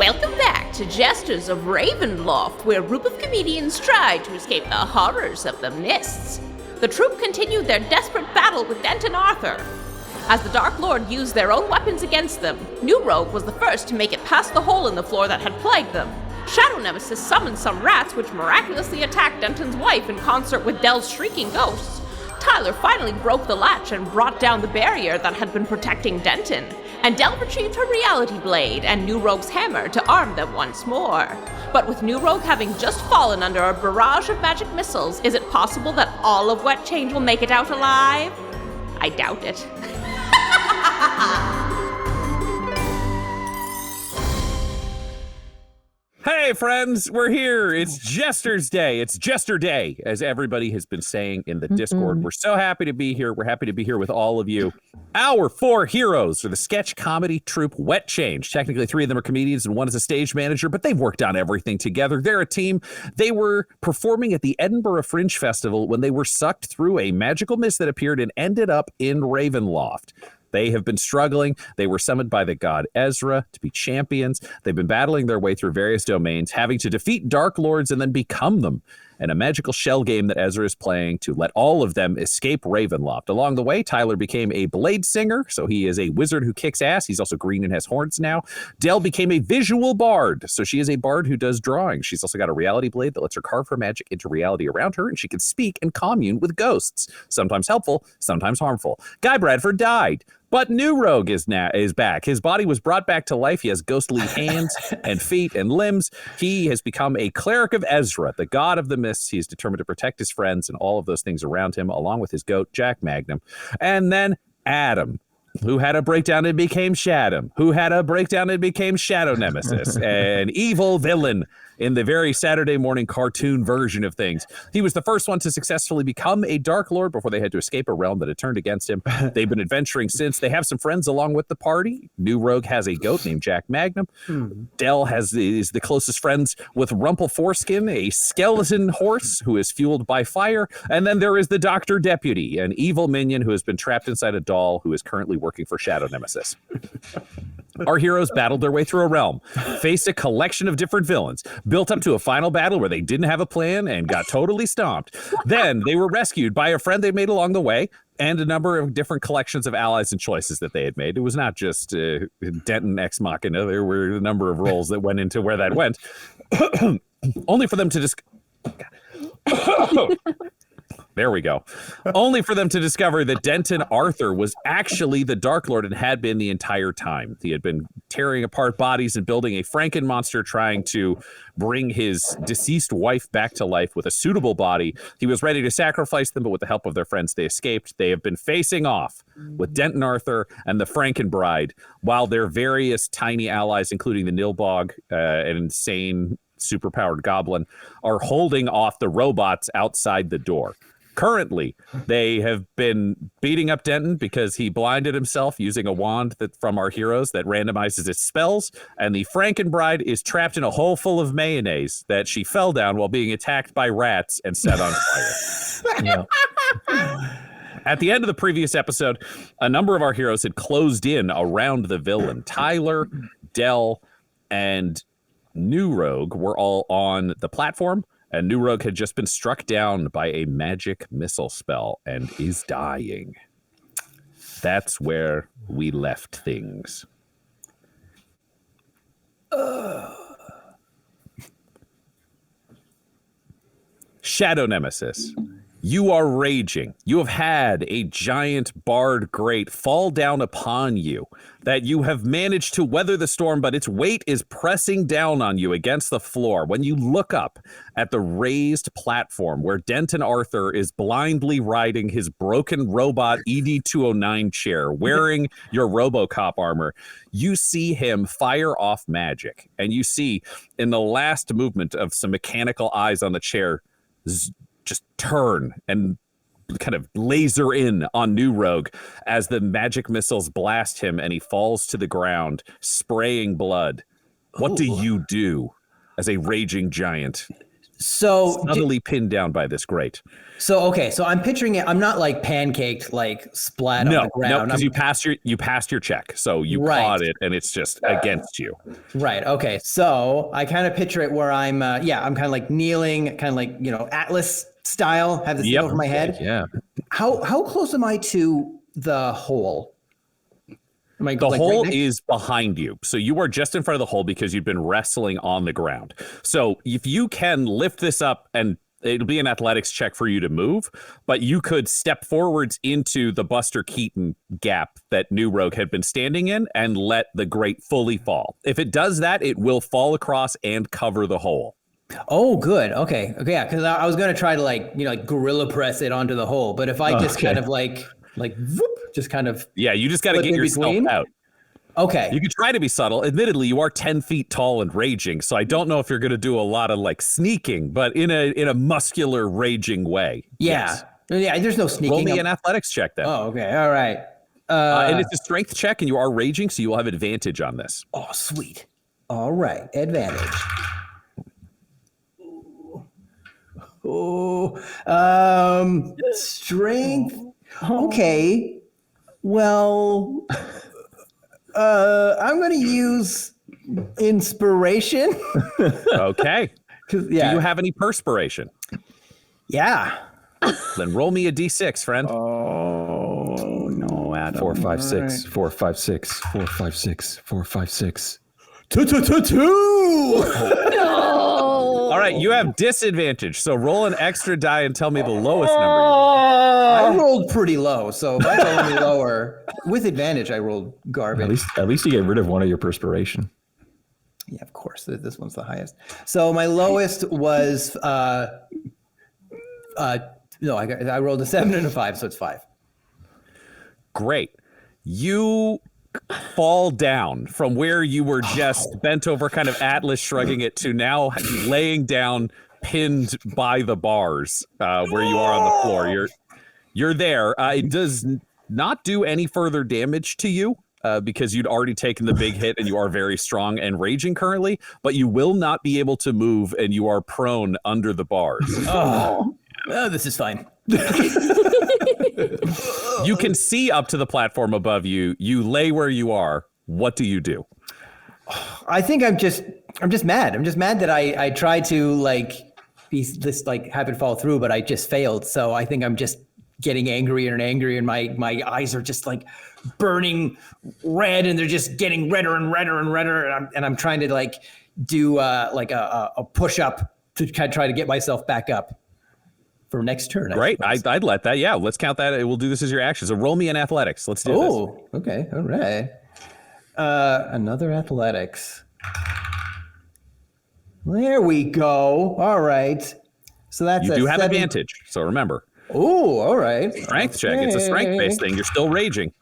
Welcome back to Jesters of Ravenloft, where a group of comedians try to escape the horrors of the mists. The troupe continued their desperate battle with Denton Arthur. As the Dark Lord used their own weapons against them, New Rogue was the first to make it past the hole in the floor that had plagued them. Shadow Nemesis summoned some rats which miraculously attacked Denton's wife in concert with Dell's shrieking ghosts. Tyler finally broke the latch and brought down the barrier that had been protecting Denton. And Dell retrieved her reality blade and New Rogue's hammer to arm them once more. But with New Rogue having just fallen under a barrage of magic missiles, is it possible that all of Wet Change will make it out alive? I doubt it. Hey friends, we're here. It's Jester's Day. It's Jester Day, as everybody has been saying in the Discord. We're so happy to be here. We're happy to be here with all of you. Our four heroes are the sketch comedy troupe Wet Change. Technically, three of them are comedians and one is a stage manager, but they've worked on everything together. They're a team. They were performing at the Edinburgh Fringe Festival when they were sucked through a magical mist that appeared and ended up in Ravenloft. They have been struggling. They were summoned by the god Ezra to be champions. They've been battling their way through various domains, having to defeat Dark Lords and then become them, and a magical shell game that Ezra is playing to let all of them escape Ravenloft. Along the way, Tyler became a blade singer, so he is a wizard who kicks ass. He's also green and has horns now. Dell became a visual bard, so she is a bard who does drawing. She's also got a reality blade that lets her carve her magic into reality around her, and she can speak and commune with ghosts, sometimes helpful, sometimes harmful. Guy Bradford died. But New Rogue is back. His body was brought back to life. He has ghostly hands and feet and limbs. He has become a cleric of Ezra, the god of the mists. He is determined to protect his friends and all of those things around him, along with his goat, Jack Magnum. And then Adam, who had a breakdown and became Shadow, who had a breakdown and became Shadow Nemesis, an evil villain in the very Saturday morning cartoon version of things. He was the first one to successfully become a Dark Lord before they had to escape a realm that had turned against him. They've been adventuring since. They have some friends along with the party. New Rogue has a goat named Jack Magnum. Dell is the closest friends with Rumple Foreskin, a skeleton horse who is fueled by fire. And then there is the Doctor Deputy, an evil minion who has been trapped inside a doll who is currently working for Shadow Nemesis. Our heroes battled their way through a realm, faced a collection of different villains, built up to a final battle where they didn't have a plan and got totally stomped. Then they were rescued by a friend they made along the way and a number of different collections of allies and choices that they had made. It was not just Denton Ex Machina. There were a number of roles that went into where that went. Only for them to There we go. Only for them to discover that Denton Arthur was actually the Dark Lord and had been the entire time. He had been tearing apart bodies and building a Franken monster, trying to bring his deceased wife back to life with a suitable body. He was ready to sacrifice them, but with the help of their friends, they escaped. They have been facing off with Denton Arthur and the Franken Bride, while their various tiny allies, including the Nilbog, an insane superpowered goblin, are holding off the robots outside the door. Currently, they have been beating up Denton because he blinded himself using a wand from our heroes that randomizes its spells, and the Frankenbride is trapped in a hole full of mayonnaise that she fell down while being attacked by rats and set on fire. At the end of the previous episode, a number of our heroes had closed in around the villain. Tyler, Dell, and New Rogue were all on the platform, and New Rogue had just been struck down by a magic missile spell and is dying. That's where we left things. Shadow Nemesis, you are raging. You have had a giant barred grate fall down upon you, that you have managed to weather the storm, but its weight is pressing down on you against the floor. When you look up at the raised platform where Denton Arthur is blindly riding his broken robot ED-209 chair, wearing your RoboCop armor, you see him fire off magic. And you see, in the last movement of some mechanical eyes on the chair, just turn and kind of laser in on New Rogue as the magic missiles blast him and he falls to the ground, spraying blood. What do you do as a raging giant? So suddenly pinned down by this grate. So I'm picturing it. I'm not like pancaked, like splat on the ground. No, because you passed your check, so you caught it, and it's just against you. Right. Okay. So I kind of picture it where I'm kind of like kneeling, kind of like Atlas style, have this thing over my head. Yeah. How close am I to the hole? The hole is behind you. So you are just in front of the hole because you've been wrestling on the ground. So if you can lift this up, and it'll be an athletics check for you to move, but you could step forwards into the Buster Keaton gap that New Rogue had been standing in and let the grate fully fall. If it does that, it will fall across and cover the hole. Oh, good. Okay. Yeah, because I was going to try to like gorilla press it onto the hole. But if I just kind of like whoop, just kind of. Yeah, you just got to get yourself out. Okay. You could try to be subtle. Admittedly, you are 10 feet tall and raging, so I don't know if you're going to do a lot of like sneaking, but in a muscular, raging way. Yeah. Yes. Yeah, there's no sneaking. Roll me an athletics check then. Oh, okay. All right. And it's a strength check, and you are raging, so you will have advantage on this. Oh, sweet. All right. Advantage. Strength. Okay. Well, I'm going to use inspiration. Okay. Yeah. Do you have any perspiration? Yeah. Then roll me a d6, friend. Oh, no, Adam. 4, 5, 6. 4, 5, 6. 4, 5, 6. 4, 5, 6. 2. All right, you have disadvantage, so roll an extra die and tell me the lowest number. I rolled pretty low, so if I roll any lower, with advantage, I rolled garbage. At least you get rid of one of your perspiration. Yeah, of course. This one's the highest. So my lowest was I rolled a 7 and a 5, so it's 5. Great. You fall down from where you were just bent over, kind of Atlas shrugging it, to now laying down, pinned by the bars, where you are on the floor. You're there. It does not do any further damage to you, because you'd already taken the big hit and you are very strong and raging currently, but you will not be able to move and you are prone under the bars. Oh, this is fine. You can see up to the platform above you. You lay where you are. What do you do? I think I'm just mad. I'm just mad that I tried to have it fall through, but I just failed. So I think I'm just getting angrier and angrier, and my eyes are just like burning red, and they're just getting redder and redder and redder. And I'm trying to do a push up to try to get myself back up for next turn. Great. I'd let that. Yeah, let's count that. We'll do this as your action. So roll me an athletics. Let's do this. Oh, okay. All right. Another athletics. There we go. All right. So that's you do have advantage. So remember. Oh, all right. Strength check. It's a strength-based thing. You're still raging.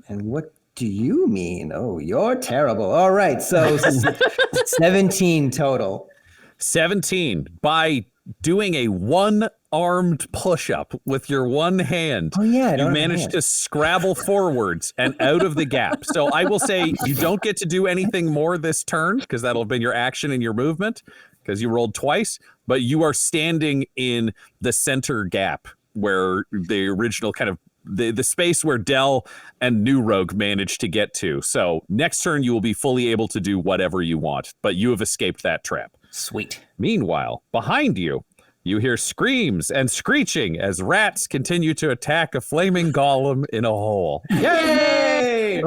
And what do you mean? Oh, you're terrible. All right. So 17 total. 17 by doing a one-armed push-up with your one hand. Oh, yeah. You managed to scrabble forwards and out of the gap. So I will say you don't get to do anything more this turn, because that'll have been your action and your movement, because you rolled twice, but you are standing in the center gap where the original kind of the space where Dell and New Rogue managed to get to. So next turn you will be fully able to do whatever you want, but you have escaped that trap. Sweet. Meanwhile, behind you, you hear screams and screeching as rats continue to attack a flaming golem in a hole. Yay!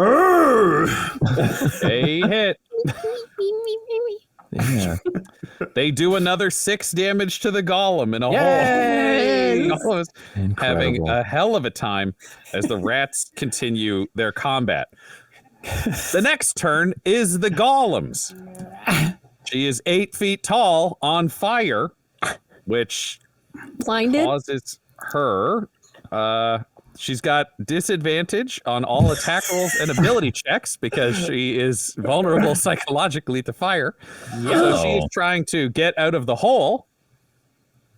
They hit. Yeah. They do another 6 damage to the golem in a Yay! hole. Golem is having Incredible. a hell of a time as the rats continue their combat. The next turn is the golems. She is 8 feet tall, on fire, which Blinded? causes her. She's got disadvantage on all attack rolls and ability checks because she is vulnerable psychologically to fire. So she is trying to get out of the hole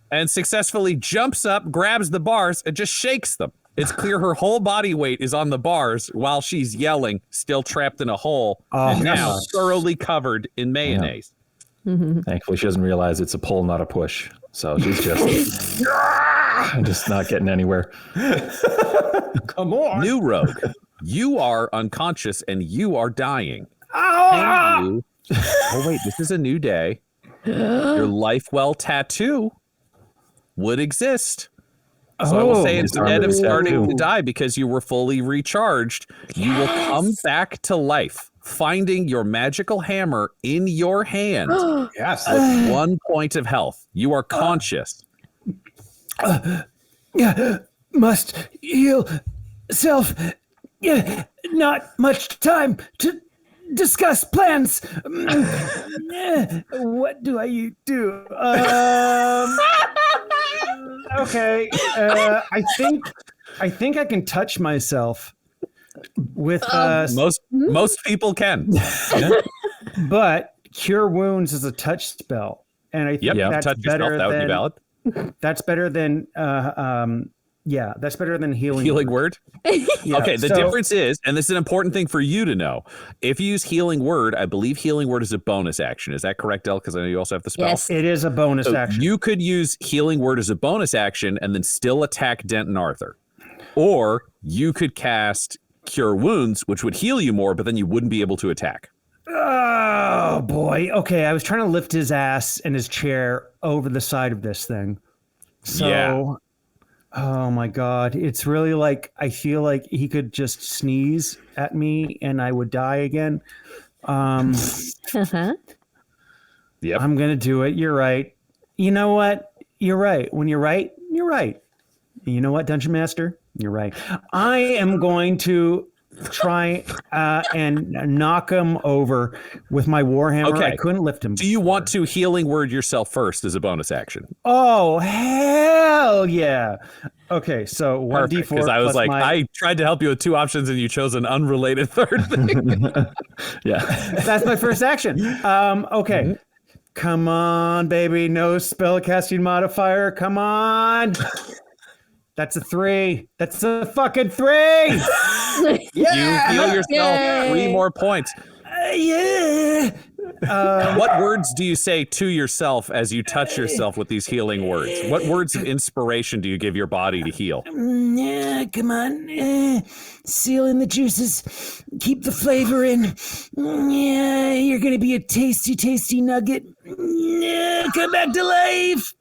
and successfully jumps up, grabs the bars, and just shakes them. It's clear her whole body weight is on the bars while she's yelling, still trapped in a hole, and now thoroughly covered in mayonnaise. Thankfully, she doesn't realize it's a pull, not a push. So she's just not getting anywhere. Come on. New rogue, you are unconscious and you are dying. Oh, Oh wait, this is a new day. Your life well tattoo would exist. So I will say instead of starting to die because you were fully recharged, you will come back to life, finding your magical hammer in your hand yes. with 1 point of health. You are conscious. Must heal self. Not much time to discuss plans. What do I do? Okay. I think I can touch myself with Most people can. but cure wounds is a touch spell, and I think that's touch yourself. better That would than be valid. that's better than that's better than healing. Healing word. Yeah, Okay, the so- difference is, and this is an important thing for you to know, if you use healing word, I believe healing word is a bonus action. Is that correct, El? Because I know you also have the spell. Yes. It is a bonus So action. you could use healing word as a bonus action and then still attack Denton Arthur. Or you could cast cure wounds, which would heal you more, but then you wouldn't be able to attack. Oh boy. Okay, I was trying to lift his ass and his chair over the side of this thing. So Yeah. oh my god. It's really like I feel like he could just sneeze at me and I would die again. Uh-huh. Yep. I'm gonna do it. You're right. You know what? You're right. When you're right, you're right. You know what, Dungeon Master? You're right. I am going to try and knock him over with my warhammer. Okay. I couldn't lift him. Do you want to healing word yourself first as a bonus action? Oh hell yeah! Okay, so 1d4 Because I was plus like, my, I tried to help you with two options and you chose an unrelated third thing. Yeah. that's my first action. Okay. Come on, baby. No spellcasting modifier. Come on. That's a 3. That's a fucking 3. You heal yourself Yay. 3 more points. Yeah. What words do you say to yourself as you touch yourself with these healing words? What words of inspiration do you give your body to heal? Yeah, come on. Seal in the juices. Keep the flavor in. Yeah, you're going to be a tasty, tasty nugget. Yeah, come back to life.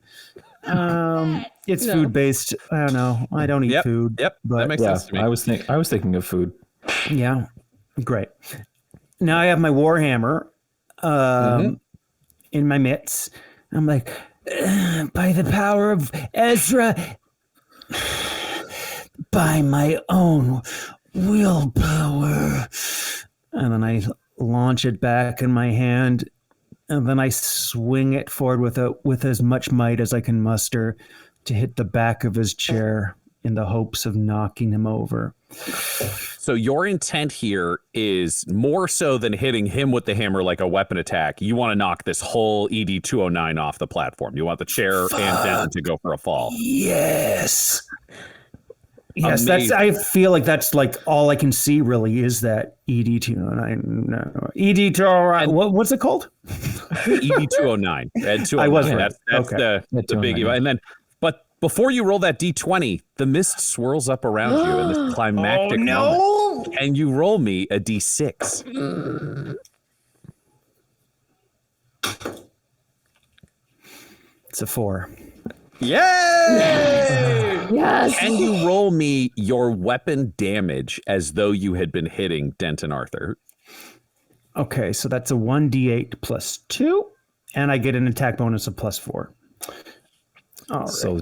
It's food based. I don't know. I don't eat food. Yep. But That makes Yeah. sense to me. I was thinking of food. yeah, great. Now I have my warhammer in my mitts. I'm like, by the power of Ezra, by my own willpower. And then I launch it back in my hand, and then I swing it forward with as much might as I can muster to hit the back of his chair in the hopes of knocking him over. So your intent here is more so than hitting him with the hammer like a weapon attack. You want to knock this whole ED 209 off the platform. You want the chair and Denton to go for a fall. Yes. Yes, Amazing. I feel like that's like all I can see really is that ED 209. No, ED 209. What's it called? ED 209. Ed 209. I was right. That's Okay. the big 209. and then but before you roll that D20, the mist swirls up around you in this climactic moment. And you roll me a D6. It's a 4. Yay! Yes. Can you roll me your weapon damage as though you had been hitting Denton Arthur? Okay, so that's a 1d8 plus 2, and I get an attack bonus of plus 4. All right, so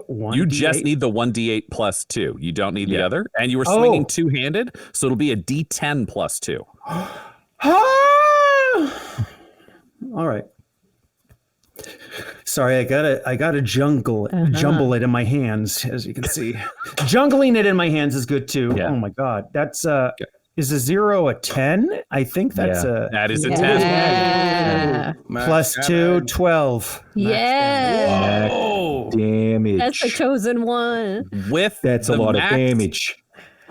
1d8. You just need the 1d8 plus 2. You don't need the other. And you were Oh. swinging two-handed, so it'll be a d10 plus 2. All right. Sorry, I gotta jumble it in my hands, as you can see. Jungling it in my hands is good too. Yeah. Oh my god, that's is a 0 a 10? I think that's a That is a 10. Yeah. plus 2, 12. Yeah. Damage. That's the chosen one. With That's a the lot of max damage.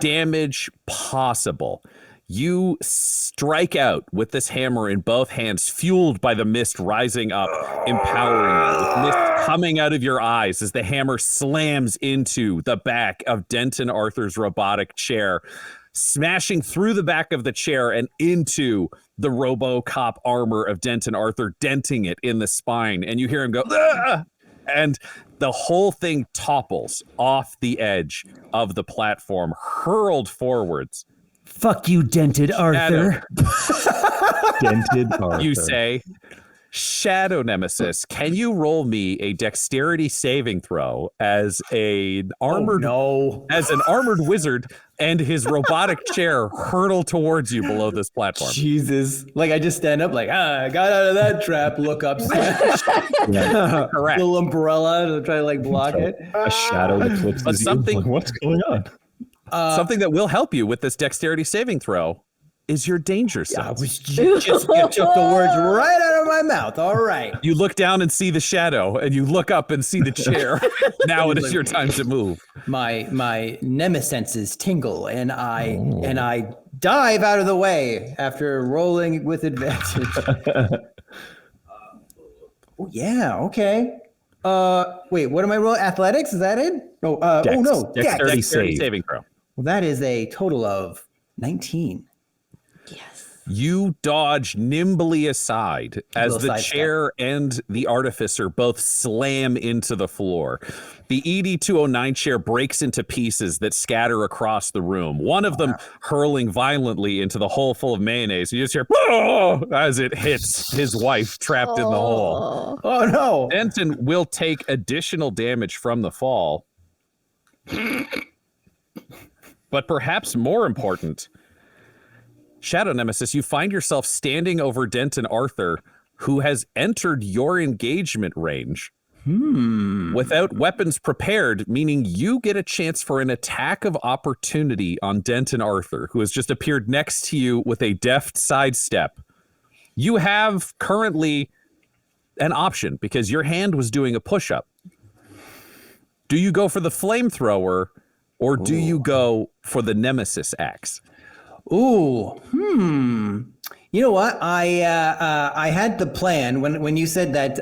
damage possible. You strike out with this hammer in both hands, fueled by the mist rising up, empowering you, with mist coming out of your eyes as the hammer slams into the back of Denton Arthur's robotic chair, smashing through the back of the chair and into the RoboCop armor of Denton Arthur, denting it in the spine. And you hear him go, "Ah!" And the whole thing topples off the edge of the platform, hurled forwards. Fuck you, Dented Arthur. Dented Arthur. You say, Shadow Nemesis, can you roll me a dexterity saving throw as an armored wizard and his robotic chair hurtle towards you below this platform? Jesus. Like I just stand up like, I got out of that trap, look up, smash. Correct. Little umbrella to try to like block it. A shadow eclipses But something- you. Like, what's going on? Something that will help you with this dexterity saving throw is your danger sense. You took the words right out of my mouth. All right. You look down and see the shadow, and you look up and see the chair. Now it is your time to move. My nemesenses tingle, and I dive out of the way after rolling with advantage. Oh yeah, okay. Wait, what am I rolling? Athletics? Is that it? No. Dex. Oh no, Dex. Dexterity Dexterity. saving throw. Well, that is a total of 19. You dodge nimbly aside as Little the sidestep. chair and the artificer both slam into the floor. The ED-209 chair breaks into pieces that scatter across the room, one of them hurling violently into the hole full of mayonnaise. You just hear, "Oh!" as it hits his wife trapped in the hole. Oh no. Denton will take additional damage from the fall. But perhaps more important, Shadow Nemesis, you find yourself standing over Denton Arthur, who has entered your engagement range without weapons prepared, meaning you get a chance for an attack of opportunity on Denton Arthur, who has just appeared next to you with a deft sidestep. You have currently an option because your hand was doing a push-up. Do you go for the flamethrower or do you go for the Nemesis axe? Ooh, You know what? I had the plan when you said that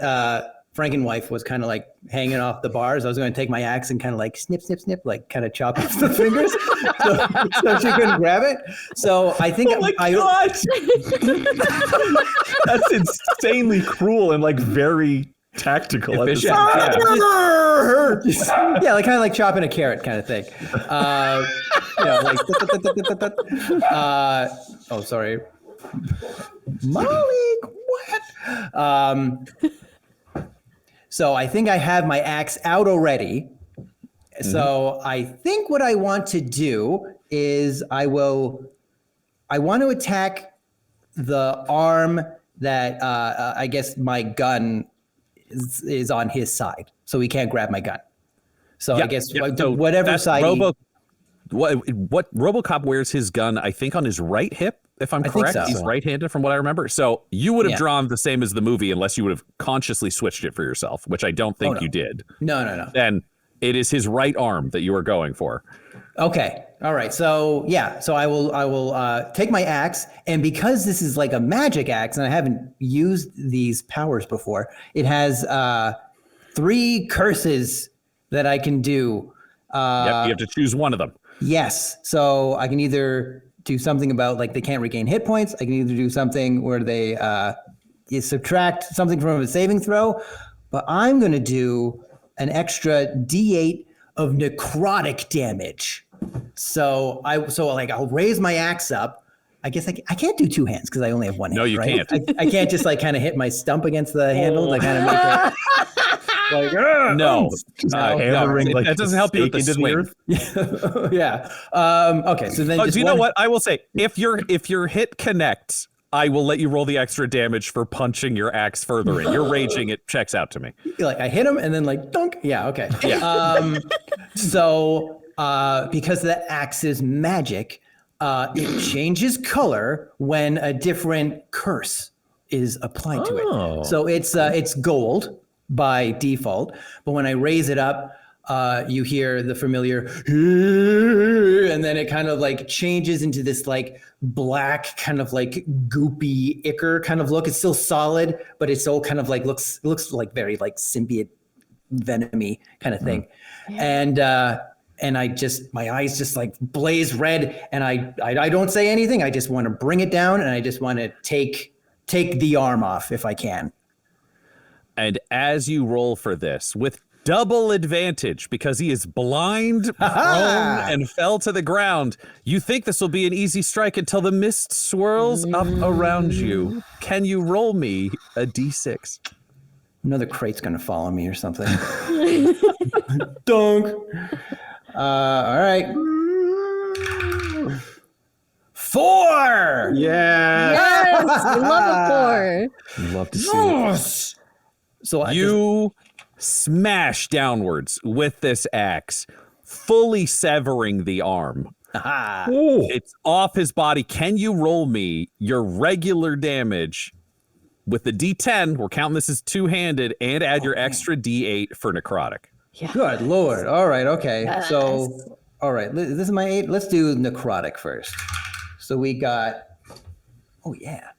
Frankenwife was kind of like hanging off the bars. I was going to take my axe and kind of like snip, snip, snip, like kind of chop off the fingers so she couldn't grab it. So I think That's insanely cruel and like very tactical. Efficient. Yeah, like kind of like chopping a carrot kind of thing. Like oh, sorry, Molly. What? So I think I have my axe out already. So I think what I want to do is I want to attack the arm that I guess my gun is on his side, so he can't grab my gun. So I guess So whatever that's side. what RoboCop wears his gun, I think, on his right hip, if I'm correct. so. He's right-handed from what I remember. So you would have drawn the same as the movie unless you would have consciously switched it for yourself, which I don't think you did. No. Then it is his right arm that you are going for. Okay. All right. So I will take my axe, and because this is like a magic axe and I haven't used these powers before, it has 3 curses that I can do. You have to choose one of them. Yes. So I can either do something about like they can't regain hit points. I can either do something where they you subtract something from a saving throw, but I'm going to do an extra D8 of necrotic damage. So I'll raise my axe up. I guess I can't do 2 hands because I only have one hand. No, you right? can't. I can't just like kind of hit my stump against the handle to kind of make it like No. hammering like that doesn't help you with the stake into the swing. earth. yeah. Okay. So then Do you know what? I will say, if your hit connects, I will let you roll the extra damage for punching your axe further in. You're raging, it checks out to me. Like I hit him and then like dunk. Yeah. Okay. Yeah. So because the axe is magic, it changes color when a different curse is applied to it. So it's gold by default, but when I raise it up, you hear the familiar, and then it kind of like changes into this like black kind of like goopy ichor kind of look. It's still solid, but it's all kind of like looks like very like symbiote venomy kind of thing. And I just, my eyes just like blaze red, and I don't say anything. I just want to bring it down, and I just want to take the arm off if I can. And as you roll for this, with double advantage, because he is blind, prone, and fell to the ground, you think this will be an easy strike until the mist swirls up around you. Can you roll me a d6? Another crate's going to follow me or something. Dunk. All right. 4. Yeah. Yes, we love a 4. Love to see it. So You smash downwards with this axe, fully severing the arm. It's off his body. Can you roll me your regular damage with the D10? We're counting this as two-handed, and add your extra D8 for necrotic. Good Lord. All right. Okay. So, all right. This is my 8. Let's do necrotic first. So we got,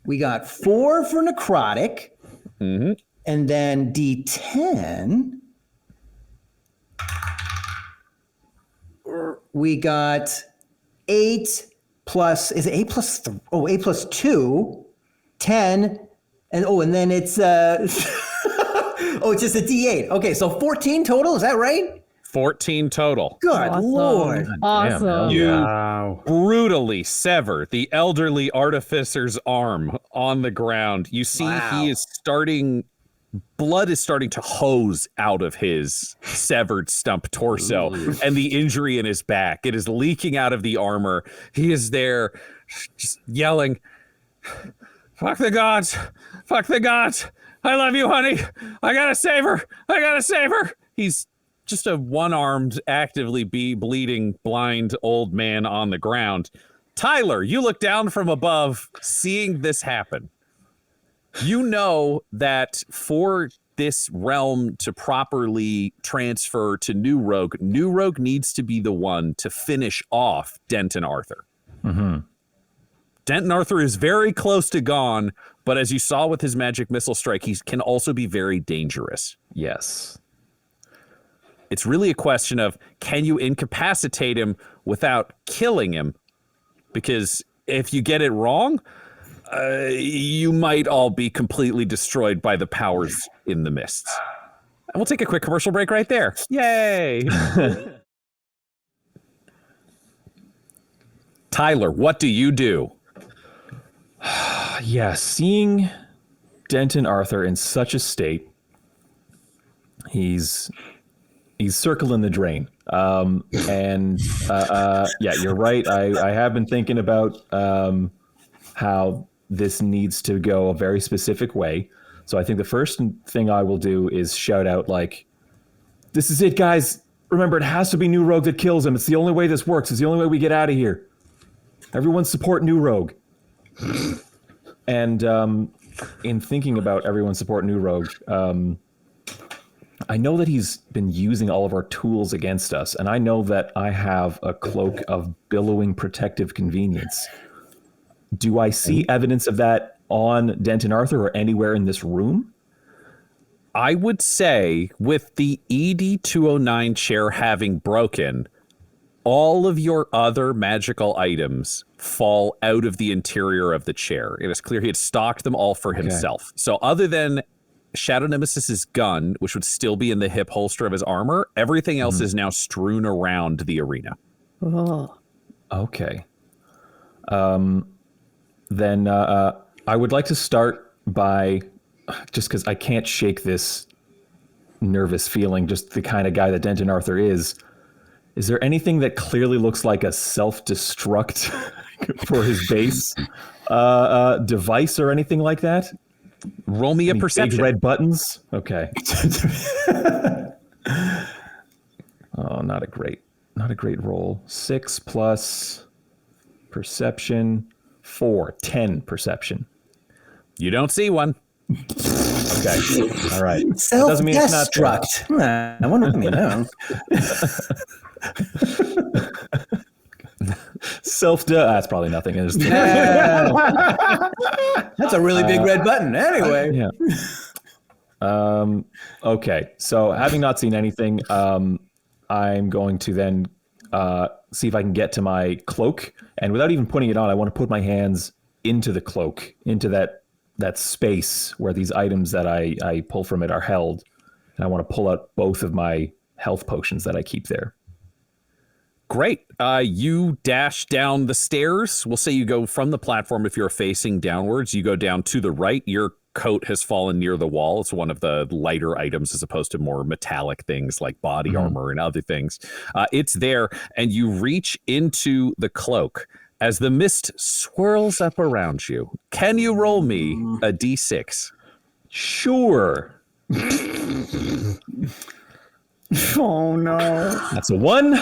we got 4 for necrotic. Mm-hmm. And then D10. We got 8 plus, is it 8 plus 3? 8 plus 2, 10. And then it's, it's just a D8. Okay, so 14 total, is that right? 14 total. Good Lord. Awesome. You brutally sever the elderly artificer's arm on the ground. You see he is blood is starting to hose out of his severed stump torso and the injury in his back. It is leaking out of the armor. He is there just yelling, "Fuck the gods! Fuck the gods! I love you, honey! I gotta save her! I gotta save her!" He's just a one-armed, actively bleeding, blind old man on the ground. Tyler, you look down from above, seeing this happen. You know that for this realm to properly transfer to New Rogue needs to be the one to finish off Denton Arthur. Mm-hmm. Denton Arthur is very close to gone, but as you saw with his magic missile strike, he can also be very dangerous. Yes. It's really a question of, can you incapacitate him without killing him? Because if you get it wrong, you might all be completely destroyed by the powers in the mists. And we'll take a quick commercial break right there. Yay! Tyler, what do you do? Yeah, seeing Denton Arthur in such a state, he's circling the drain. Yeah, you're right. I have been thinking about how this needs to go a very specific way. So I think the first thing I will do is shout out, like, "This is it, guys. Remember, it has to be New Rogue that kills him. It's the only way this works. It's the only way we get out of here. Everyone support New Rogue." And in thinking about everyone support New Rogue, I know that he's been using all of our tools against us, and I know that I have a cloak of billowing protective convenience. Do I see evidence of that on Denton Arthur or anywhere in this room? I would say with the ED-209 chair having broken, all of your other magical items fall out of the interior of the chair. It is clear he had stocked them all for himself. So other than Shadow Nemesis's gun, which would still be in the hip holster of his armor, everything else is now strewn around the arena. Oh. Okay. Then I would like to start by, just because I can't shake this nervous feeling, just the kind of guy that Denton Arthur is there anything that clearly looks like a self-destruct for his base device or anything like that? Roll me a perception. Big red buttons? Okay. Oh, not a great roll. 6 plus perception. 4, 10 perception. You don't see one. Okay. All right. That doesn't mean it's not there. Self-destruct. I wonder what you know. That's probably nothing. It's just- That's a really big red button. Anyway. Yeah. Okay. So having not seen anything, I'm going to then see if I can get to my cloak, and without even putting it on, I want to put my hands into the cloak, into that space where these items that I pull from it are held, and I want to pull out both of my health potions that I keep there. Great. You dash down the stairs. We'll say you go from the platform. If you're facing downwards, you go down to the right. Your coat has fallen near the wall. It's one of the lighter items as opposed to more metallic things like body armor and other things. It's there, and you reach into the cloak as the mist swirls up around you. Can you roll me a d6? Sure. Oh no. That's a 1.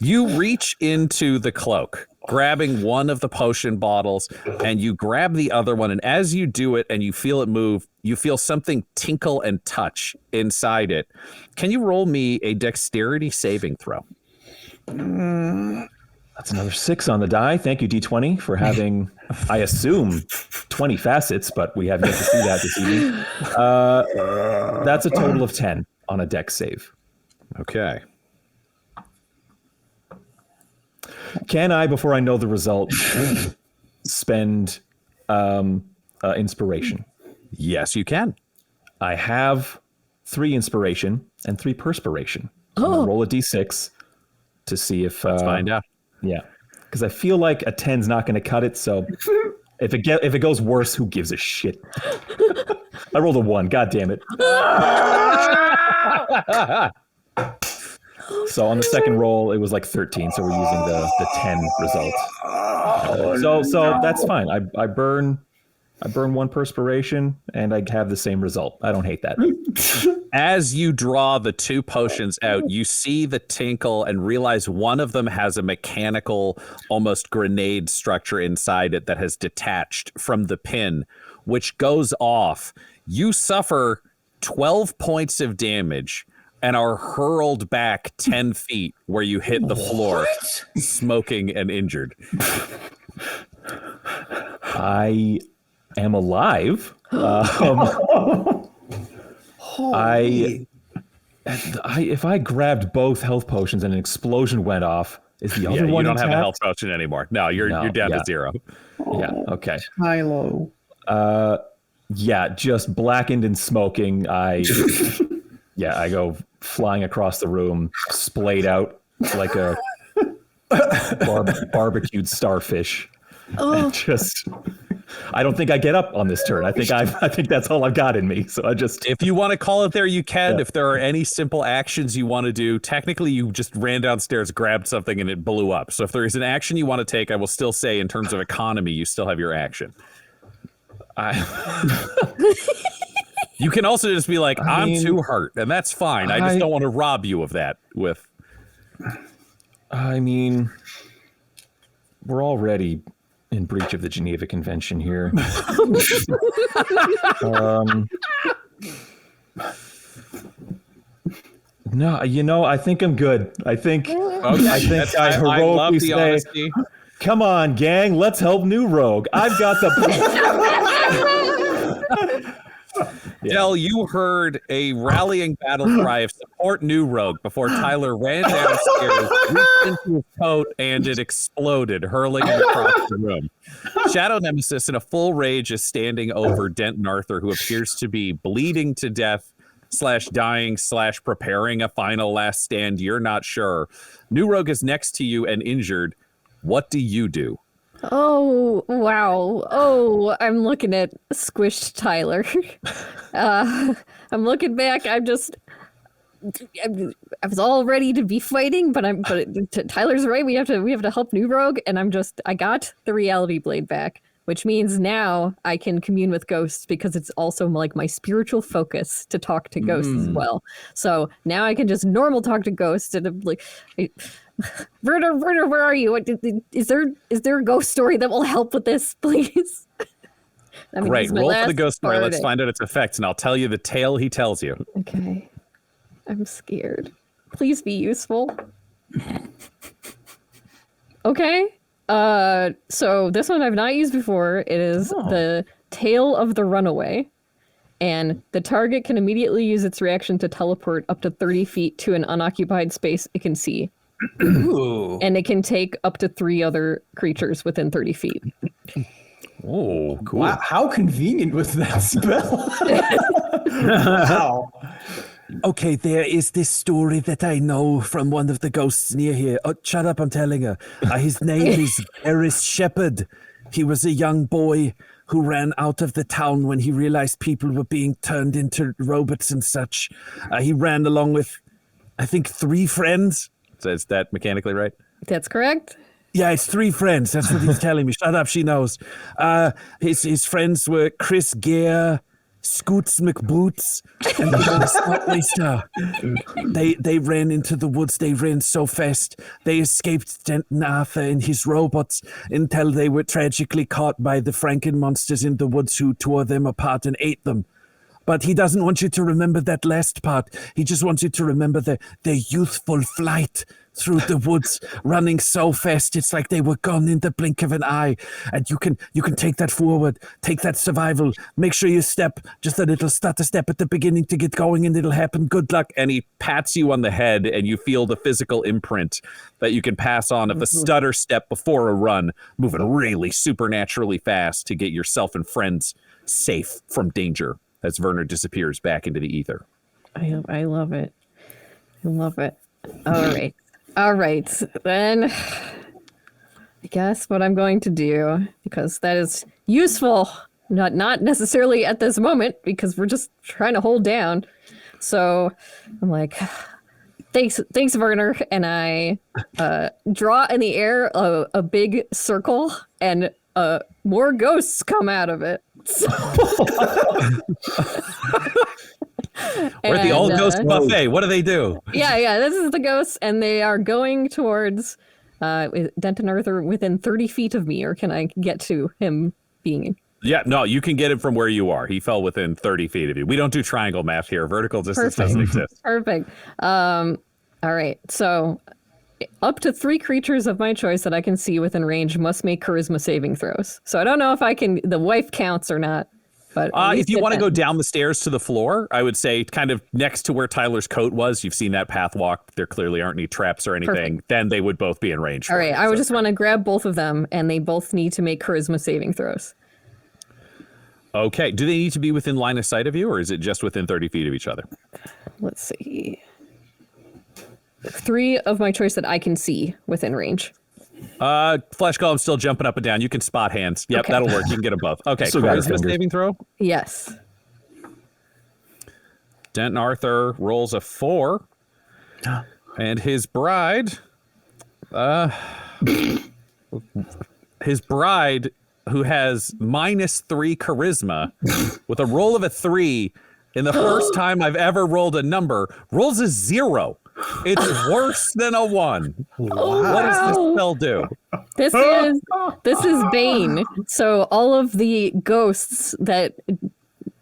You reach into the cloak, grabbing one of the potion bottles, and you grab the other one. And as you do it and you feel it move, you feel something tinkle and touch inside it. Can you roll me a dexterity saving throw? That's another 6 on the die. Thank you, D20, for having, I assume, 20 facets, but we have yet to see that this evening. That's a total of 10 on a dex save. Okay. Can I, before I know the result, spend inspiration? Yes, you can. I have 3 inspiration and 3 perspiration. I'm gonna roll a d6 to see if... Let's find out. Yeah, because I feel like a 10's not going to cut it. So if it goes worse, who gives a shit? I rolled a 1. God damn it. So on the second roll, it was like 13. So we're using the 10 result. So that's fine. I burn 1 perspiration and I have the same result. I don't hate that. As you draw the 2 potions out, you see the tinkle and realize one of them has a mechanical, almost grenade structure inside it that has detached from the pin, which goes off. You suffer 12 points of damage and are hurled back 10 feet where you hit the floor, smoking and injured. I am alive. If I grabbed both health potions and an explosion went off, is the other one you don't intact? have a health potion anymore. No, you're down to 0. Yeah. Okay. Milo. Yeah. Just blackened and smoking. I go flying across the room, splayed out like a barbecued starfish. And I don't think I get up on this turn. I think that's all I've got in me. So if you want to call it there, you can. Yeah. If there are any simple actions you want to do, technically you just ran downstairs, grabbed something, and it blew up. So if there is an action you want to take, I will still say in terms of economy, you still have your action. You can also just be like, I'm too hurt, and that's fine. I just don't want to rob you of that with. I mean, we're already in breach of the Geneva Convention here. No, I think I'm good. I think I heroically say, honesty. Come on, gang, let's help New Rogue. I've got the... Del, you heard a rallying battle cry of support New Rogue before Tyler ran downstairs, reached into his coat, and it exploded, hurling him across the room. Shadow Nemesis, in a full rage, is standing over Denton Arthur, who appears to be bleeding to death / dying / preparing a final last stand. You're not sure. New Rogue is next to you and injured. What do you do? Oh, wow. Oh, I'm looking at squished Tyler. I'm looking back. I was all ready to be fighting, but Tyler's right. We have to help New Rogue, and I got the reality blade back, which means now I can commune with ghosts because it's also like my spiritual focus to talk to ghosts as well. So now I can just normal talk to ghosts and I'm like, Verder, where are you? Is there a ghost story that will help with this, please? I mean, Great. this is my Roll for the last ghost story. Let's party. find out its effects, and I'll tell you the tale he tells you. Okay. I'm scared. Please be useful. Okay. So this one I've not used before. It is the Tale of the Runaway. And the target can immediately use its reaction to teleport up to 30 feet to an unoccupied space it can see. Ooh. And it can take up to 3 other creatures within 30 feet. Oh, cool. Wow, how convenient was that spell? Wow. Okay, there is this story that I know from one of the ghosts near here. Oh, shut up, I'm telling her. His name is Eris Shepherd. He was a young boy who ran out of the town when he realized people were being turned into robots and such. He ran along with, I think, 3 friends. So is that mechanically right? That's correct. Yeah, it's 3 friends. That's what he's telling me. Shut up, she knows. His friends were Chris Gere, Scoots McBoots, and they ran into the woods. They ran so fast. They escaped Denton Arthur and his robots until they were tragically caught by the Franken monsters in the woods who tore them apart and ate them. But he doesn't want you to remember that last part. He just wants you to remember their youthful flight through the woods, running so fast it's like they were gone in the blink of an eye. And you can take that forward, take that survival. Make sure you step just a little stutter step at the beginning to get going, and it'll happen. Good luck. And he pats you on the head, and you feel the physical imprint that you can pass on of the stutter step before a run, moving really supernaturally fast to get yourself and friends safe from danger as Werner disappears back into the ether. I love it. I love it. All right. Then I guess what I'm going to do, because that is useful, not necessarily at this moment, because we're just trying to hold down. So I'm like, thanks, Werner. And I draw in the air a big circle, and more ghosts come out of it. We're at the old ghost buffet. What do they do? Yeah. This is the ghosts, and they are going towards Denton Arthur within 30 feet of me, or can I get to him being? Yeah, no, you can get him from where you are. He fell within 30 feet of you. We don't do triangle math here. Vertical distance doesn't exist. Perfect. All right. So up to 3 creatures of my choice that I can see within range must make charisma saving throws. So I don't know if the wife counts or not. But if you want to go down the stairs to the floor, I would say kind of next to where Tyler's coat was. You've seen that path walk. There clearly aren't any traps or anything. Perfect. Then they would both be in range. All right. I would just want to grab both of them, and they both need to make charisma saving throws. Okay. Do they need to be within line of sight of you, or is it just within 30 feet of each other? Let's see. 3 of my choice that I can see within range. Flesh Golem's still jumping up and down. You can spot hands. Yep, Okay. that'll work. You can get them both. Okay, Still got his charisma fingers. saving throw. Yes. Denton Arthur rolls a 4. And his bride, who has -3 charisma with a roll of a 3, in the first time I've ever rolled a number, rolls a 0. It's worse than a 1. What does this spell do? This is Bane. So all of the ghosts that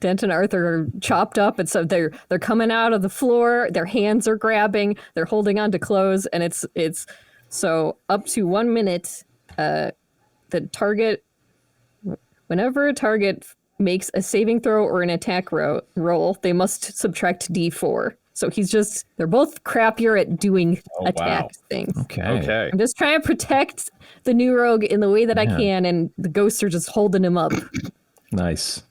Denton Arthur are chopped up, and so they're coming out of the floor. Their hands are grabbing. They're holding on to clothes, and it's so up to 1 minute. The target, whenever a target makes a saving throw or an attack roll, they must subtract D4. So they're both crappier at doing attack things. Okay. I'm just trying to protect the new rogue in the way that I can, and the ghosts are just holding him up. Nice.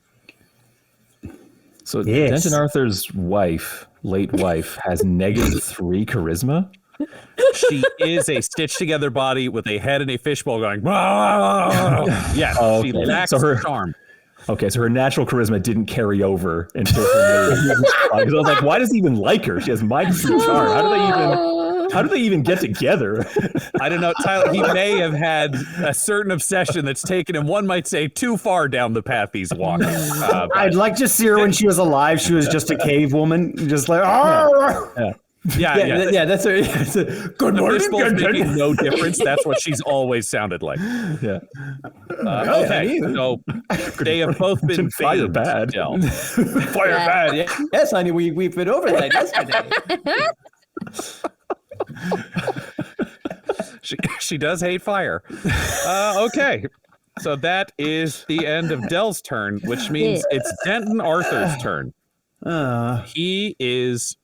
So Yes. Denton Arthur's late wife, has -3 charisma. She is a stitched together body with a head and a fishbowl going. Yes, Oh, she okay. lacks So her- charm. Okay, so her natural charisma didn't carry over into her. Because I was like, why does he even like her? She has -3 charm. How do they even get together? I don't know, Tyler. He may have had a certain obsession that's taken him, one might say, too far down the path he's walking. I'd like to see her when she was alive. She was just a cave woman, just like, Yeah. Yeah, that's her. Yeah, good The morning, fishbowl's Denton. making no difference. That's what she's always sounded like. Yeah. Okay, so they have both been Fire banned, bad. Del. Fire bad. Yeah. Yes, honey, we've been over that yesterday. She does hate fire. Okay. So that is the end of Dell's turn, which means it's Denton Arthur's turn. He is,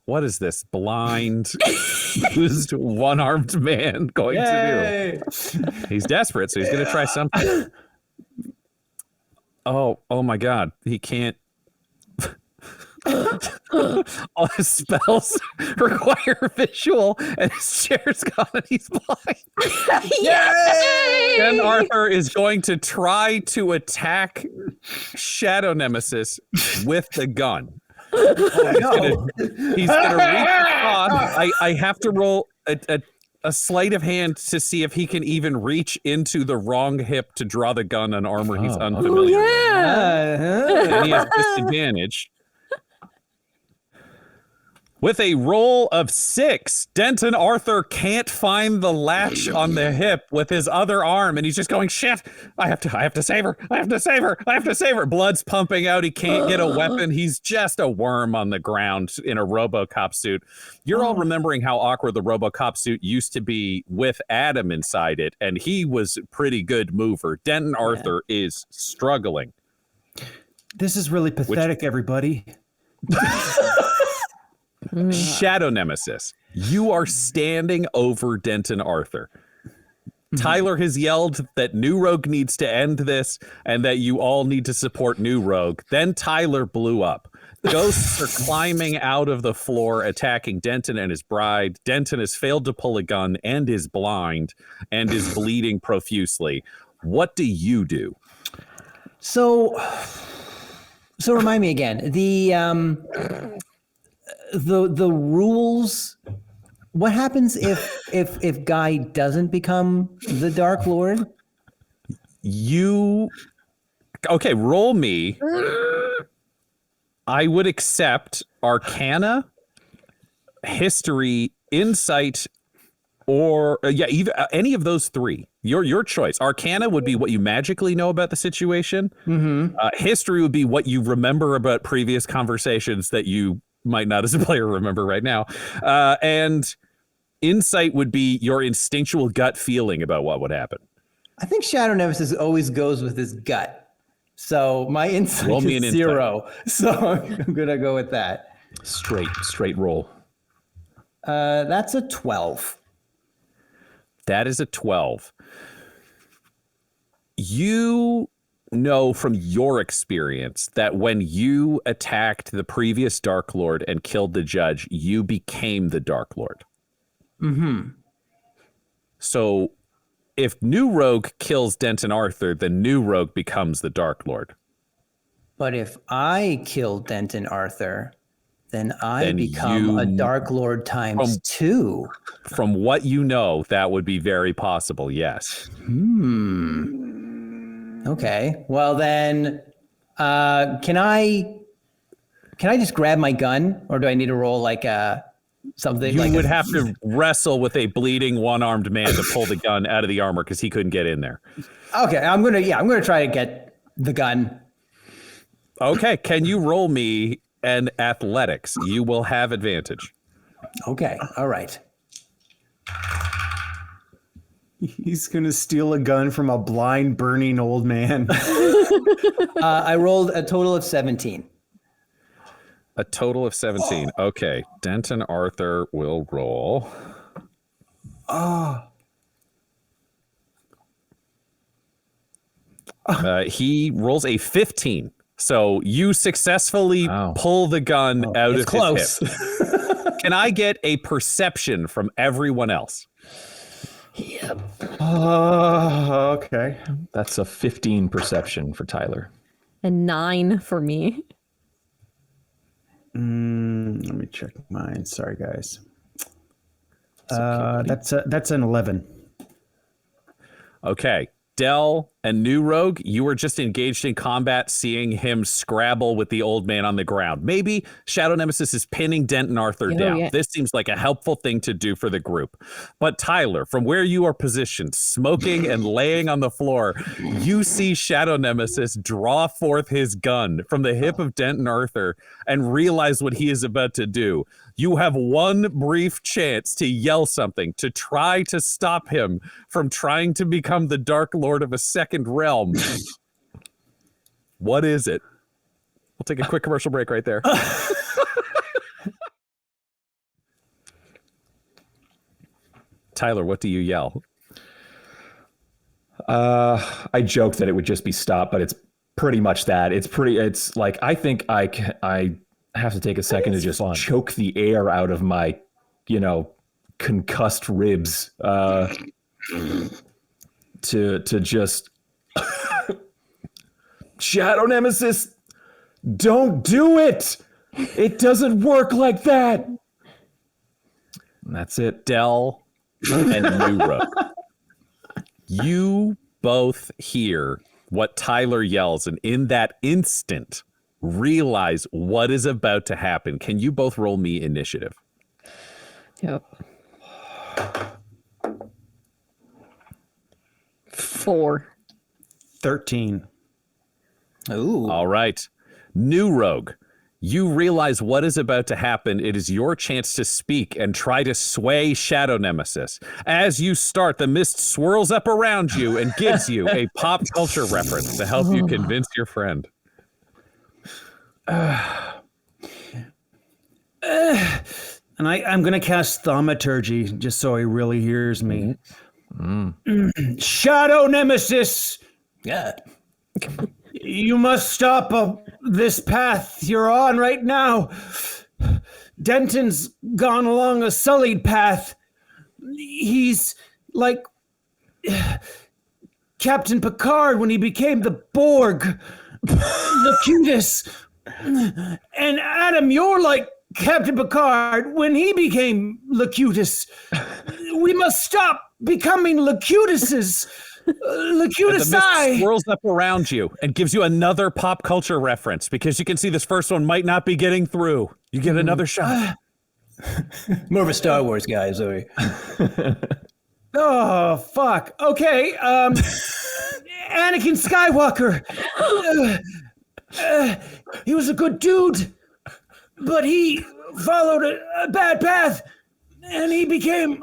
what is this? Blind, who's one-armed man going to do? He's desperate, so he's going to try something. Oh my God. He can't. All his spells require visual, and his chair's gone and he's blind. Yay! Then Arthur is going to try to attack Shadow Nemesis with the gun. He's gonna reach across. I have to roll a sleight of hand to see if he can even reach into the wrong hip to draw the gun on armor he's unfamiliar with. And he has disadvantage. With a roll of 6, Denton Arthur can't find the latch on the hip with his other arm, and he's just going, shit, I have to save her. I have to save her. I have to save her. Blood's pumping out. He can't get a weapon. He's just a worm on the ground in a RoboCop suit. You're all remembering how awkward the RoboCop suit used to be with Adam inside it, and he was a pretty good mover. Denton Arthur is struggling. This is really pathetic, everybody. Shadow Nemesis, you are standing over Denton Arthur. Tyler has yelled that New Rogue needs to end this and that you all need to support New Rogue. Then Tyler blew up. Ghosts are climbing out of the floor, attacking Denton and his bride. Denton has failed to pull a gun and is blind and is bleeding profusely. What do you do? So remind me again. The rules. What happens if Guy doesn't become the Dark Lord? Okay, roll me. I would accept Arcana, History, Insight, or either any of those 3. Your choice. Arcana would be what you magically know about the situation. History would be what you remember about previous conversations that you might not as a player remember right now. And Insight would be your instinctual gut feeling about what would happen. I think Shadow Nemesis always goes with his gut. So my insight is 0. So I'm going to go with that. Straight roll. That's a 12. That is a 12. You know from your experience that when you attacked the previous Dark Lord and killed the judge, you became the Dark Lord. So if New Rogue kills Denton Arthur, then New Rogue becomes the Dark Lord. But if I kill Denton Arthur, then I become a Dark Lord times 2. From what you know, that would be very possible, yes. Okay. Well then, can I just grab my gun, or do I need to roll like something? You would have to wrestle with a bleeding one-armed man to pull the gun out of the armor because he couldn't get in there. Okay, I'm gonna try to get the gun. Okay, can you roll me an athletics? You will have advantage. Okay, all right. He's gonna steal a gun from a blind, burning old man. I rolled a total of 17. A total of 17. Okay, Denton Arthur will roll. He rolls a 15. So you successfully pull the gun out of his hip. Can I get a perception from everyone else? Okay. That's a 15 perception for Tyler. And 9 for me. Let me check mine. Sorry, guys. That's an 11. Okay. Del, And New Rogue, you were just engaged in combat, seeing him scrabble with the old man on the ground. Maybe Shadow Nemesis is pinning Denton Arthur down. Yeah. This seems like a helpful thing to do for the group. But Tyler, from where you are positioned, smoking and laying on the floor, you see Shadow Nemesis draw forth his gun from the hip of Denton Arthur and realize what he is about to do. You have one brief chance to yell something, to try to stop him from trying to become the Dark Lord of a second realm. What is it? We'll take a quick commercial break right there. Tyler, what do you yell? I joked that it would just be stop, but it's pretty much that. It's like, I think I have to take a second to just choke the air out of my, concussed ribs, to just Shadow Nemesis, don't do it. It doesn't work like that. And that's it. Dell and New Rogue. You both hear what Tyler yells, and in that instant, realize what is about to happen. Can you both roll me initiative? Yep. 4. 13. Ooh. All right. New Rogue, you realize what is about to happen. It is your chance to speak and try to sway Shadow Nemesis. As you start, the mist swirls up around you and gives you a pop culture reference to help you convince your friend. And I'm going to cast Thaumaturgy just so he really hears me. Shadow Nemesis! Yeah. You must stop this path you're on right now. Denton's gone along a sullied path. He's like Captain Picard when he became the Borg. Locutus. And Adam, you're like Captain Picard when he became Locutus. We must stop becoming Locutuses. Locutus the mist swirls up around you and gives you another pop culture reference, because you can see this first one might not be getting through. You get another shot. More of a Star Wars guy, Zoe. Oh, fuck. Okay. Anakin Skywalker. He was a good dude, but he followed a bad path, and he became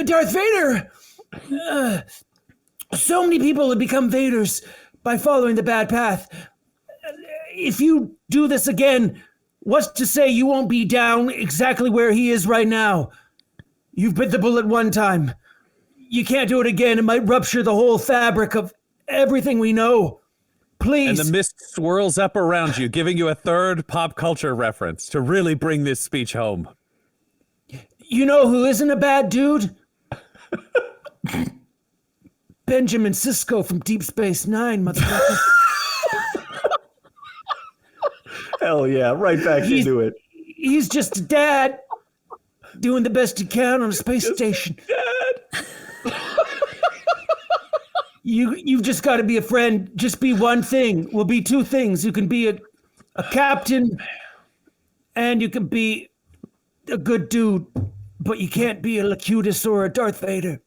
Darth Vader. So many people have become Vaders by following the bad path. If you do this again, what's to say you won't be down exactly where he is right now? You've bit the bullet one time. You can't do it again. It might rupture the whole fabric of everything we know. Please. And the mist swirls up around you, giving you a third pop culture reference to really bring this speech home. You know who isn't a bad dude? Benjamin Sisko from Deep Space Nine, motherfucker. Hell yeah, right back into it. He's just a dad doing the best he can on a space station. Dad. You've just got to be a friend. Just be one thing. We'll be two things. You can be a captain, and you can be a good dude, but you can't be a Locutus or a Darth Vader.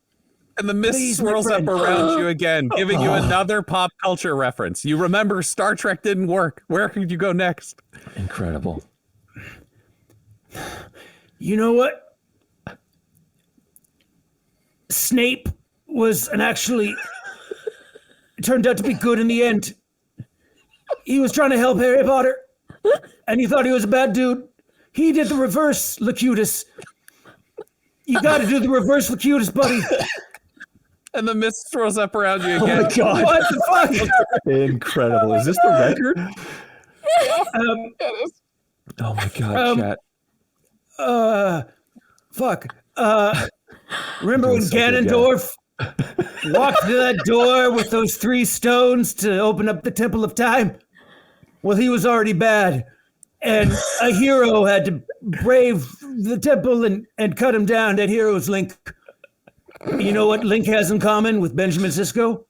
And the mist Please, swirls my up friend. around you again, giving you another pop culture reference. You remember Star Trek didn't work. Where could you go next? Incredible. You know what? Snape was it turned out to be good in the end. He was trying to help Harry Potter, and he thought he was a bad dude. He did the reverse, Locutus. You got to do the reverse, Locutus, buddy. And the mist swirls up around you again. Oh my God. What the fuck? Incredible. Is this the record? Oh my God, chat. Fuck. Remember when so good, Ganondorf walked to that door with those 3 stones to open up the Temple of Time? Well, he was already bad. And a hero had to brave the temple and cut him down. That hero is Link. You know what Link has in common with Benjamin Sisko?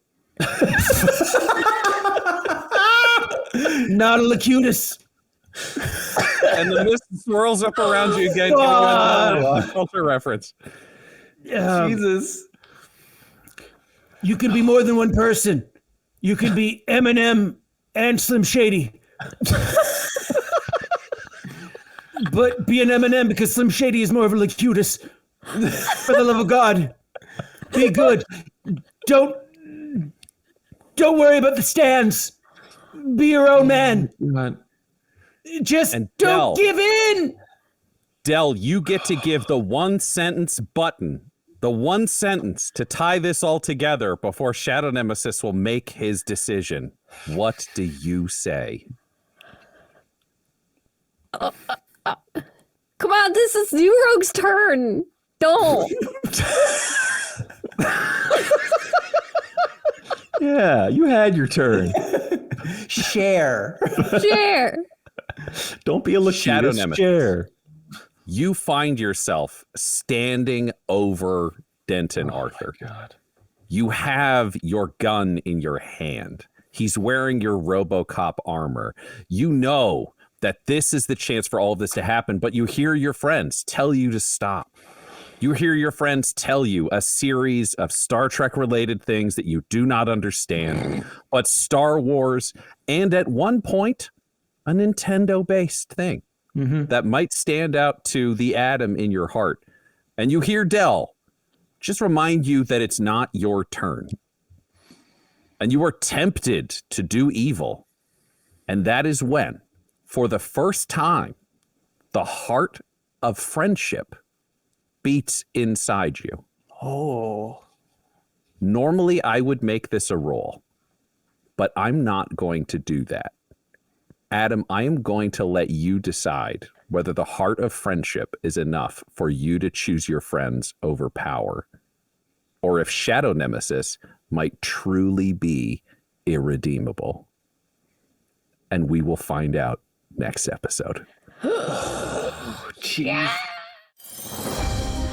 Not a Locutus. And the mist swirls up around you again. Culture reference. Jesus. You can be more than one person. You can be Eminem and Slim Shady. But be an Eminem because Slim Shady is more of a Locutus. For the love of God, be good. Don't worry about the stands. Be your own man. Just don't give in. Del, you get to give the one sentence button, the one sentence to tie this all together before Shadow Nemesis will make his decision. What do you say? Come on, this is New Rogue's turn. Don't. Yeah, you had your turn. Share. Don't be a Shadow Locutus. Nemesis. Share. You find yourself standing over Denton Arthur. God. You have your gun in your hand. He's wearing your RoboCop armor. You know that this is the chance for all of this to happen, but you hear your friends tell you to stop. You hear your friends tell you a series of Star Trek related things that you do not understand, but Star Wars, and at one point, a Nintendo based thing that might stand out to the atom in your heart. And you hear Del just remind you that it's not your turn. And you are tempted to do evil. And that is when, for the first time, the heart of friendship beats inside you. Oh. Normally, I would make this a roll, but I'm not going to do that. Adam, I am going to let you decide whether the heart of friendship is enough for you to choose your friends over power, or if Shadow Nemesis might truly be irredeemable. And we will find out next episode. Jeez.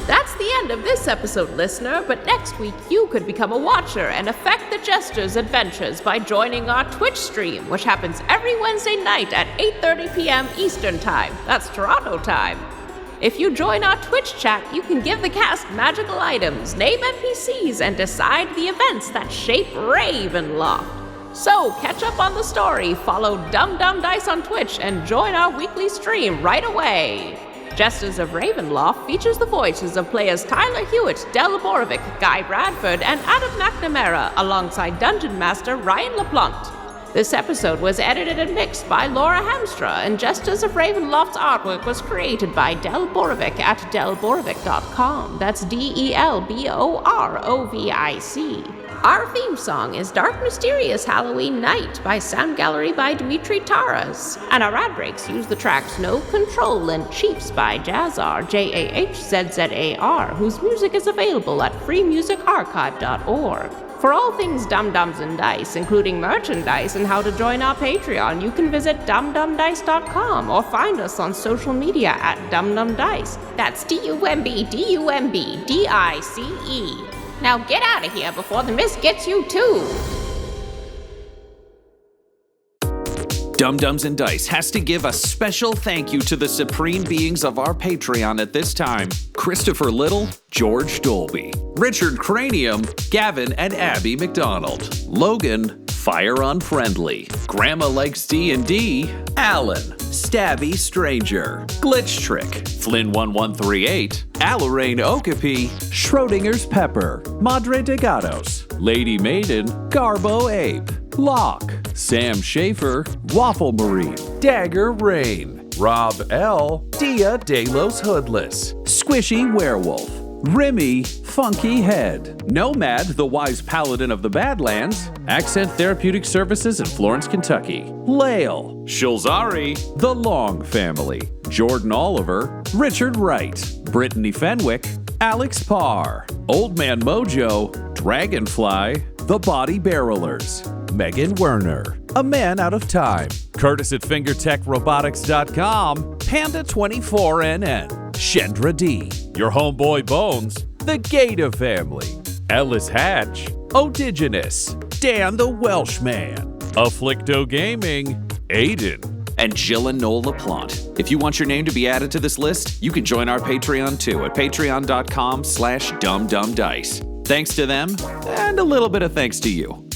That's the end of this episode, listener, but next week you could become a watcher and affect the Jesters' adventures by joining our Twitch stream, which happens every Wednesday night at 8:30 p.m. Eastern Time. That's Toronto time. If you join our Twitch chat, you can give the cast magical items, name NPCs, and decide the events that shape Ravenloft. So, catch up on the story, follow Dum Dum Dice on Twitch, and join our weekly stream right away. Jesters of Ravenloft features the voices of players Tyler Hewitt, Del Borovic, Guy Bradford, and Adam McNamara, alongside Dungeon Master Ryan LaPlante. This episode was edited and mixed by Laura Hamstra, and Jesters of Ravenloft's artwork was created by Del Borovic at delborovic.com. That's DELBOROVIC. Our theme song is Dark Mysterious Halloween Night by Sound Gallery by Dimitri Taras, and our ad breaks use the tracks No Control and Chiefs by Jazzar, JAHZZAR, whose music is available at freemusicarchive.org. For all things Dum-Dums and Dice, including merchandise and how to join our Patreon, you can visit dumdumdice.com or find us on social media at dumdumdice. That's DUMBDUMBDICE. Now get out of here before the mist gets you too. Dum-Dums and Dice has to give a special thank you to the supreme beings of our Patreon at this time: Christopher Little, George Dolby, Richard Cranium, Gavin and Abby McDonald, Logan, Fire Unfriendly, Grandma Likes D&D, Alan, Stabby Stranger, Glitch Trick, Flynn1138, Alarain Okapi, Schrodinger's Pepper, Madre de Gatos, Lady Maiden, Garbo Ape, Locke, Sam Schaefer, Waffle Marine, Dagger Rain, Rob L, Dia De Los Hoodless, Squishy Werewolf, Remy, Funky Head, Nomad, the Wise Paladin of the Badlands, Accent Therapeutic Services in Florence, Kentucky, Lael, Shulzari, The Long Family, Jordan Oliver, Richard Wright, Brittany Fenwick, Alex Parr, Old Man Mojo, Dragonfly, The Body Barrelers, Megan Werner, A Man Out of Time, Curtis at FingerTechRobotics.com, Panda24NN, Shendra D, Your Homeboy Bones, The Gator Family, Ellis Hatch, Odigenous, Dan the Welshman, Afflicto Gaming, Aiden, and Jill and Noel LaPlante. If you want your name to be added to this list, you can join our Patreon too at patreon.com/dumbdumbdice. Thanks to them, and a little bit of thanks to you.